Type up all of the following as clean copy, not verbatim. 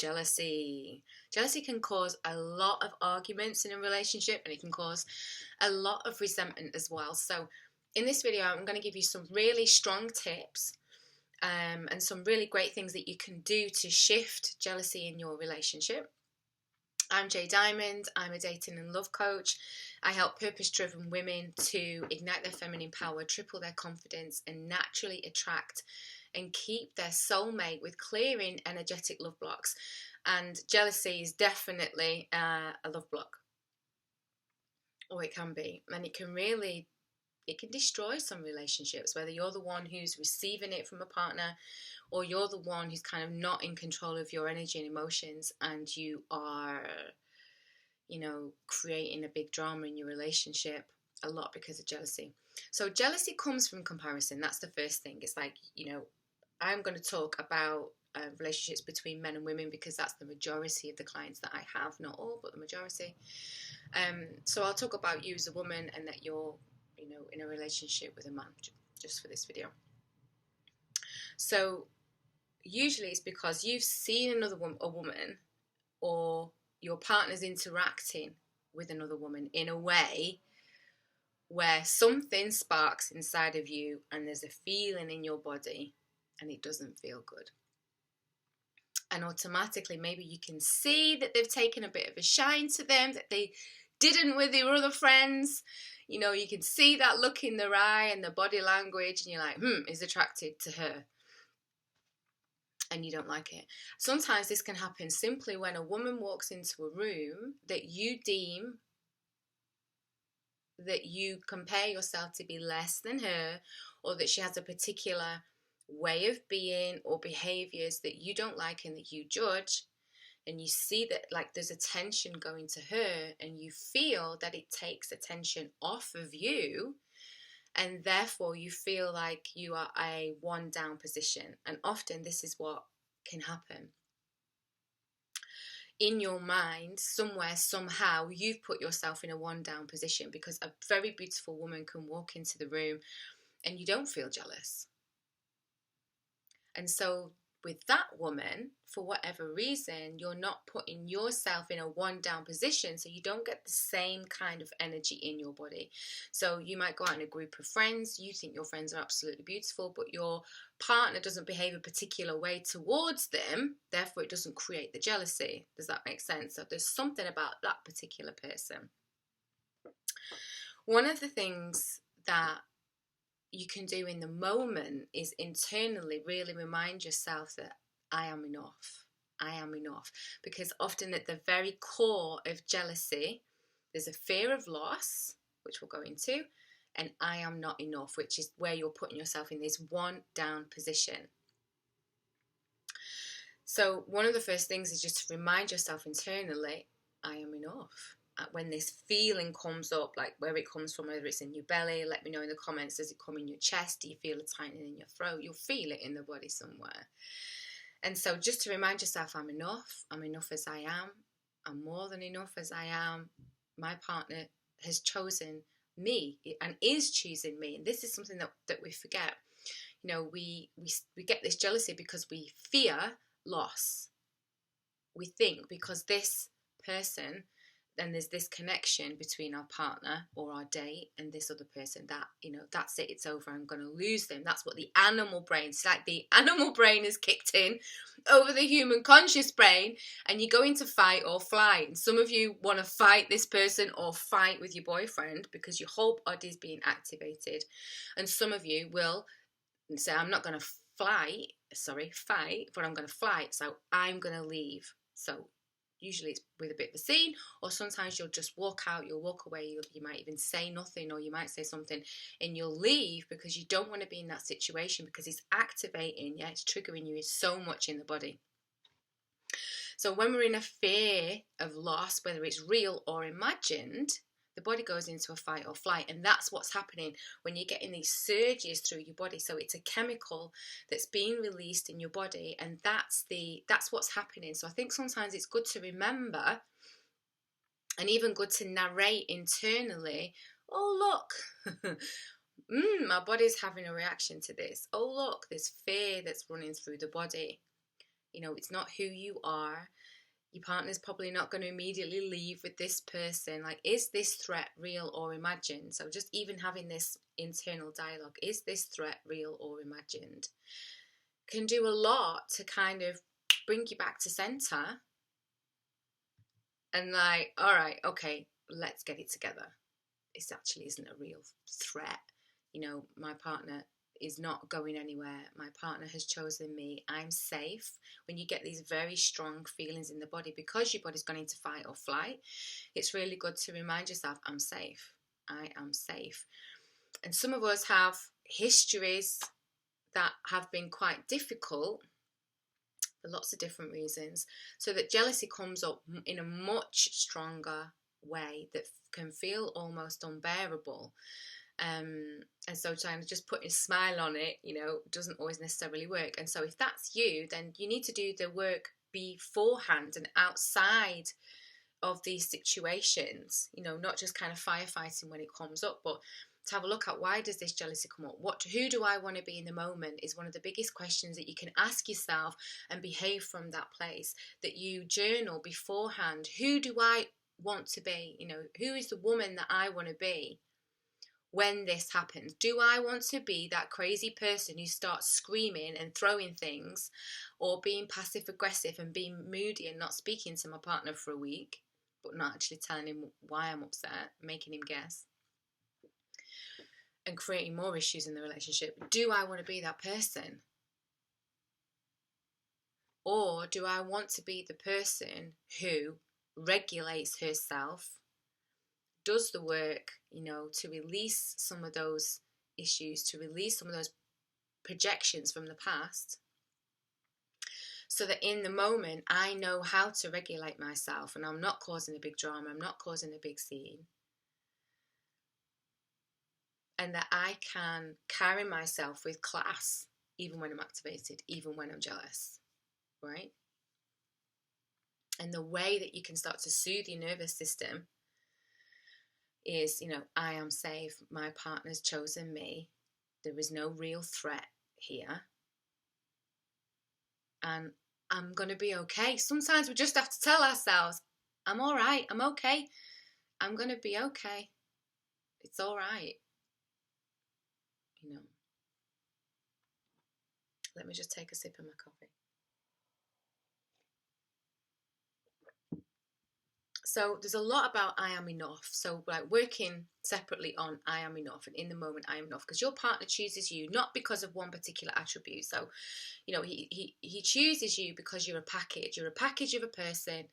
jealousy. Jealousy can cause a lot of arguments in a relationship, and it can cause a lot of resentment as well. So in this video, I'm going to give you some really strong tips and some really great things that you can do to shift jealousy in your relationship. I'm Jay Diamond. I'm a dating and love coach. I help purpose-driven women to ignite their feminine power, triple their confidence, and naturally attract and keep their soulmate with clearing energetic love blocks. And jealousy is definitely a love block, or it can be, and it can destroy some relationships, whether you're the one who's receiving it from a partner or you're the one who's kind of not in control of your energy and emotions, and you are, creating a big drama in your relationship, a lot because of jealousy. So jealousy comes from comparison. That's the first thing. It's like, I'm going to talk about relationships between men and women because that's the majority of the clients that I have. Not all, but the majority. So I'll talk about you as a woman and that you're, in a relationship with a man, just for this video. So usually it's because you've seen a woman, or your partner's interacting with another woman in a way where something sparks inside of you and there's a feeling in your body and it doesn't feel good. And automatically maybe you can see that they've taken a bit of a shine to them that they didn't with your other friends. You can see that look in their eye and the body language, and you're like, is attracted to her. And you don't like it. Sometimes this can happen simply when a woman walks into a room that you deem that you compare yourself to be less than her, or that she has a particular way of being or behaviors that you don't like and that you judge, and you see that like there's attention going to her and you feel that it takes attention off of you, and therefore you feel like you are a one down position. And often this is what can happen. In your mind, somewhere, somehow, you've put yourself in a one down position, because a very beautiful woman can walk into the room and you don't feel jealous. And so with that woman, for whatever reason, you're not putting yourself in a one down position, so you don't get the same kind of energy in your body. So you might go out in a group of friends, you think your friends are absolutely beautiful, but your partner doesn't behave a particular way towards them, therefore it doesn't create the jealousy. Does that make sense? So there's something about that particular person. One of the things that you can do in the moment is internally really remind yourself that I am enough. I am enough. Because often at the very core of jealousy, there's a fear of loss, which we'll go into, and I am not enough, which is where you're putting yourself in this one down position. So one of the first things is just to remind yourself internally, I am enough. When this feeling comes up, like where it comes from, whether it's in your belly, let me know in the comments. Does it come in your chest? Do you feel a tightening in your throat? You'll feel it in the body somewhere. And so just to remind yourself, I'm enough as I am, I'm more than enough as I am. My partner has chosen me and is choosing me. And this is something that we forget. We get this jealousy because we fear loss. We think because this person, and there's this connection between our partner or our date and this other person, that that's it, it's over, I'm going to lose them. That's what the animal brain, it's like the animal brain is kicked in over the human conscious brain, and you go into fight or flight. And some of you want to fight this person or fight with your boyfriend because your whole body is being activated, and some of you will say, I'm not going to fight, but I'm going to flight, so I'm going to leave. So usually it's with a bit of a scene, or sometimes you'll just walk out, you'll walk away, you might even say nothing, or you might say something and you'll leave because you don't want to be in that situation, because it's activating, it's triggering you so much in the body. So when we're in a fear of loss, whether it's real or imagined, the body goes into a fight or flight, and that's what's happening when you're getting these surges through your body. So it's a chemical that's being released in your body, and that's what's happening. So I think sometimes it's good to remember, and even good to narrate internally, oh look, my body's having a reaction to this. Oh look, there's fear that's running through the body. You know, it's not who you are. Your partner's probably not going to immediately leave with this person. Like, is this threat real or imagined? So just even having this internal dialogue, is this threat real or imagined, can do a lot to kind of bring you back to center. And like, all right, okay, let's get it together. This actually isn't a real threat. You know, my partner is not going anywhere. My partner has chosen me. I'm safe. When you get these very strong feelings in the body, because your body's gone into fight or flight, it's really good to remind yourself, I'm safe. I am safe. And some of us have histories that have been quite difficult for lots of different reasons, so that jealousy comes up in a much stronger way that can feel almost unbearable. And so trying to just put a smile on it, you know, doesn't always necessarily work. And so if that's you, then you need to do the work beforehand and outside of these situations, you know, not just kind of firefighting when it comes up, but to have a look at, why does this jealousy come up? Who do I want to be in the moment is one of the biggest questions that you can ask yourself, and behave from that place, that you journal beforehand. Who do I want to be? You know, who is the woman that I want to be when this happens? Do I want to be that crazy person who starts screaming and throwing things, or being passive aggressive and being moody and not speaking to my partner for a week, but not actually telling him why I'm upset, making him guess, and creating more issues in the relationship? Do I want to be that person? Or do I want to be the person who regulates herself, does the work, you know, to release some of those issues, to release some of those projections from the past, so that in the moment I know how to regulate myself and I'm not causing a big drama, I'm not causing a big scene, and that I can carry myself with class even when I'm activated, even when I'm jealous, right? And the way that you can start to soothe your nervous system is, you know, I am safe, my partner's chosen me, there is no real threat here, and I'm going to be okay. Sometimes we just have to tell ourselves, I'm all right, I'm okay, I'm going to be okay, it's all right. You know, let me just take a sip of my coffee. So there's a lot about I am enough. So like working separately on I am enough, and in the moment I am enough, because your partner chooses you not because of one particular attribute. So, you know, he chooses you because you're a package. You're a package of a person.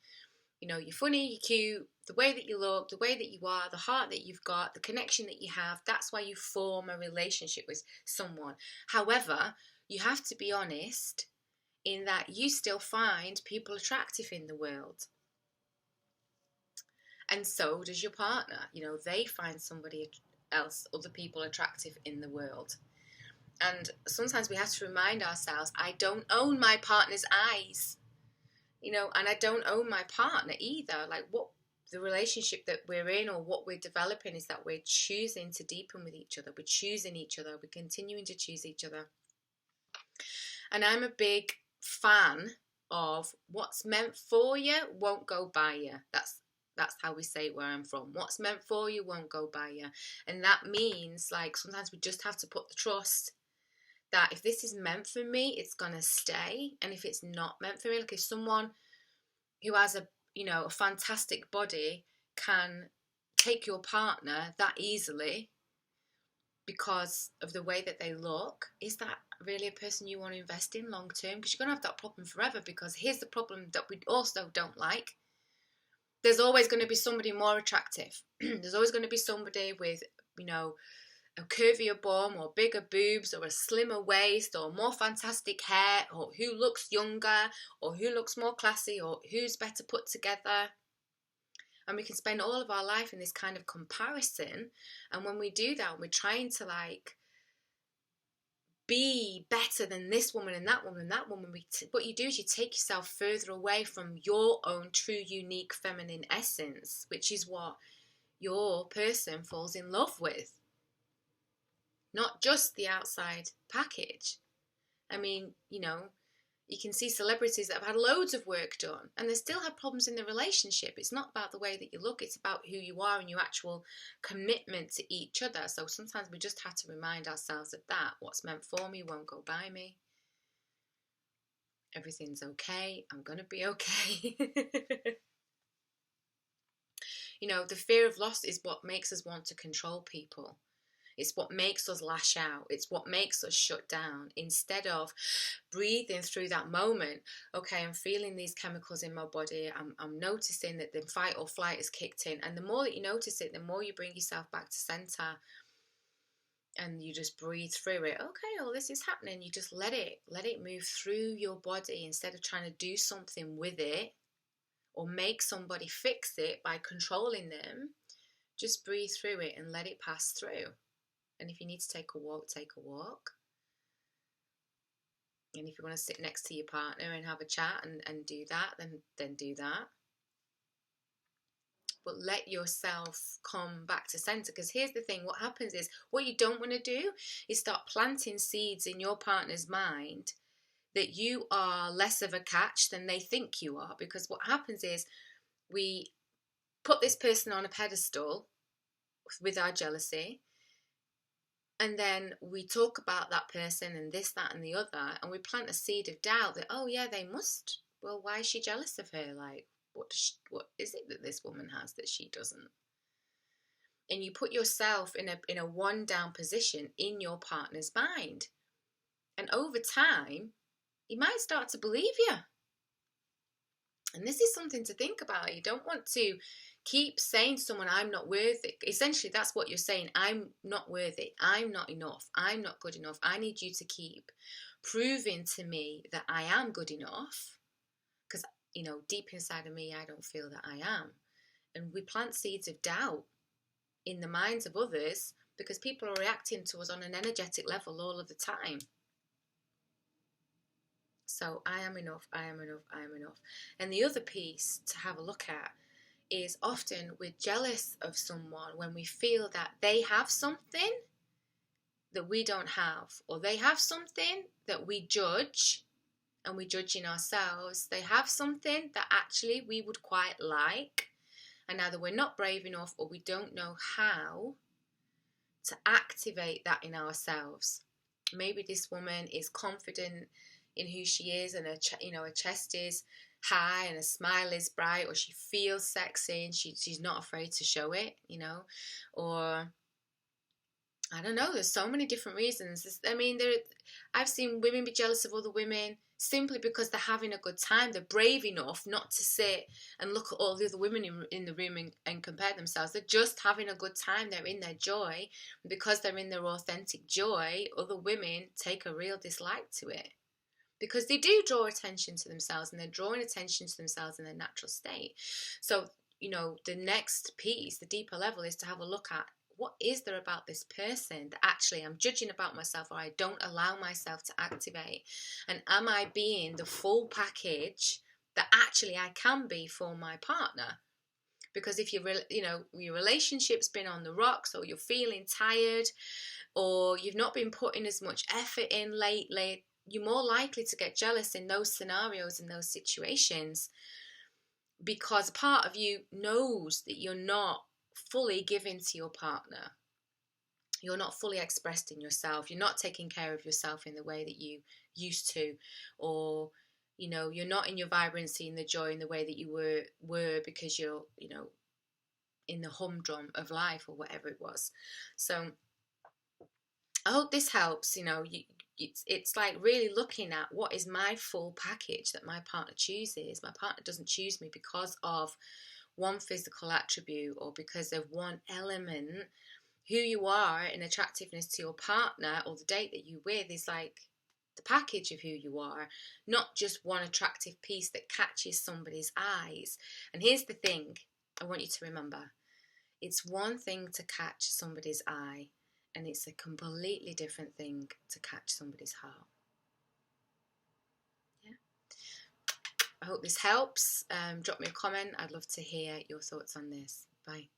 You know, you're funny, you're cute, the way that you look, the way that you are, the heart that you've got, the connection that you have. That's why you form a relationship with someone. However, you have to be honest in that you still find people attractive in the world. And so does your partner. You know, they find somebody else, other people attractive in the world. And sometimes we have to remind ourselves, I don't own my partner's eyes, you know, and I don't own my partner either. Like, what the relationship that we're in or what we're developing is that we're choosing to deepen with each other. We're choosing each other. We're continuing to choose each other. And I'm a big fan of what's meant for you won't go by you. That's how we say it where I'm from. What's meant for you won't go by you. And that means, like, sometimes we just have to put the trust that if this is meant for me, it's going to stay. And if it's not meant for me, like if someone who has a, you know, a fantastic body can take your partner that easily because of the way that they look, is that really a person you want to invest in long term? Because you're going to have that problem forever. Because here's the problem that we also don't like. There's always going to be somebody more attractive. There's always going to be somebody with, you know, a curvier bum or bigger boobs or a slimmer waist or more fantastic hair, or who looks younger or who looks more classy or who's better put together. And we can spend all of our life in this kind of comparison. And when we do that, we're trying to like be better than this woman and that woman and that woman. What you do is you take yourself further away from your own true, unique feminine essence, which is what your person falls in love with. Not just the outside package. I mean, you know, You can see celebrities that have had loads of work done and they still have problems in the relationship. It's not about the way that you look, it's about who you are and your actual commitment to each other. So sometimes we just have to remind ourselves of that. What's meant for me won't go by me. Everything's okay. I'm going to be okay. You know, the fear of loss is what makes us want to control people. It's what makes us lash out. It's what makes us shut down instead of breathing through that moment. Okay, I'm feeling these chemicals in my body. I'm noticing that the fight or flight has kicked in. And the more that you notice it, the more you bring yourself back to center and you just breathe through it. Okay, all this is happening. You just let it move through your body instead of trying to do something with it or make somebody fix it by controlling them. Just breathe through it and let it pass through. And if you need to take a walk, take a walk. And if you want to sit next to your partner and have a chat and do that, then do that. But let yourself come back to center. Because here's the thing, what happens is, what you don't want to do is start planting seeds in your partner's mind that you are less of a catch than they think you are. Because what happens is, we put this person on a pedestal with our jealousy. And then we talk about that person and this, that, and the other, and we plant a seed of doubt that, oh yeah, they must. Well, why is she jealous of her? Like, what is it that this woman has that she doesn't? And you put yourself in a one down position in your partner's mind, and over time, he might start to believe you. And this is something to think about. You don't want to keep saying to someone, I'm not worthy. Essentially, that's what you're saying. I'm not worthy. I'm not enough. I'm not good enough. I need you to keep proving to me that I am good enough. Because, you know, deep inside of me, I don't feel that I am. And we plant seeds of doubt in the minds of others because people are reacting to us on an energetic level all of the time. So I am enough, I am enough, I am enough. And the other piece to have a look at is often we're jealous of someone when we feel that they have something that we don't have, or they have something that we judge and we judge in ourselves. They have something that actually we would quite like, and either we're not brave enough or we don't know how to activate that in ourselves. Maybe this woman is confident in who she is, and her chest is high and her smile is bright, or she feels sexy and she's not afraid to show it, or I don't know, there's so many different reasons. I've seen women be jealous of other women simply because they're having a good time. They're brave enough not to sit and look at all the other women in the room and compare themselves. They're just having a good time. They're in their joy. And because they're in their authentic joy, other women take a real dislike to it. Because they do draw attention to themselves, and they're drawing attention to themselves in their natural state. So, the next piece, the deeper level, is to have a look at, what is there about this person that actually I'm judging about myself, or I don't allow myself to activate? And am I being the full package that actually I can be for my partner? Because if your relationship's been on the rocks, or you're feeling tired, or you've not been putting as much effort in lately, you're more likely to get jealous in those scenarios, in those situations, because part of you knows that you're not fully giving to your partner. You're not fully expressed in yourself. You're not taking care of yourself in the way that you used to, or you're not in your vibrancy and the joy in the way that you were because you're in the humdrum of life, or whatever it was. So I hope this helps. It's like really looking at, what is my full package that my partner chooses. My partner doesn't choose me because of one physical attribute or because of one element. Who you are in attractiveness to your partner, or the date that you're with, is like the package of who you are, not just one attractive piece that catches somebody's eyes. And here's the thing I want you to remember. It's one thing to catch somebody's eye, and it's a completely different thing to catch somebody's heart. Yeah. I hope this helps. Drop me a comment. I'd love to hear your thoughts on this. Bye.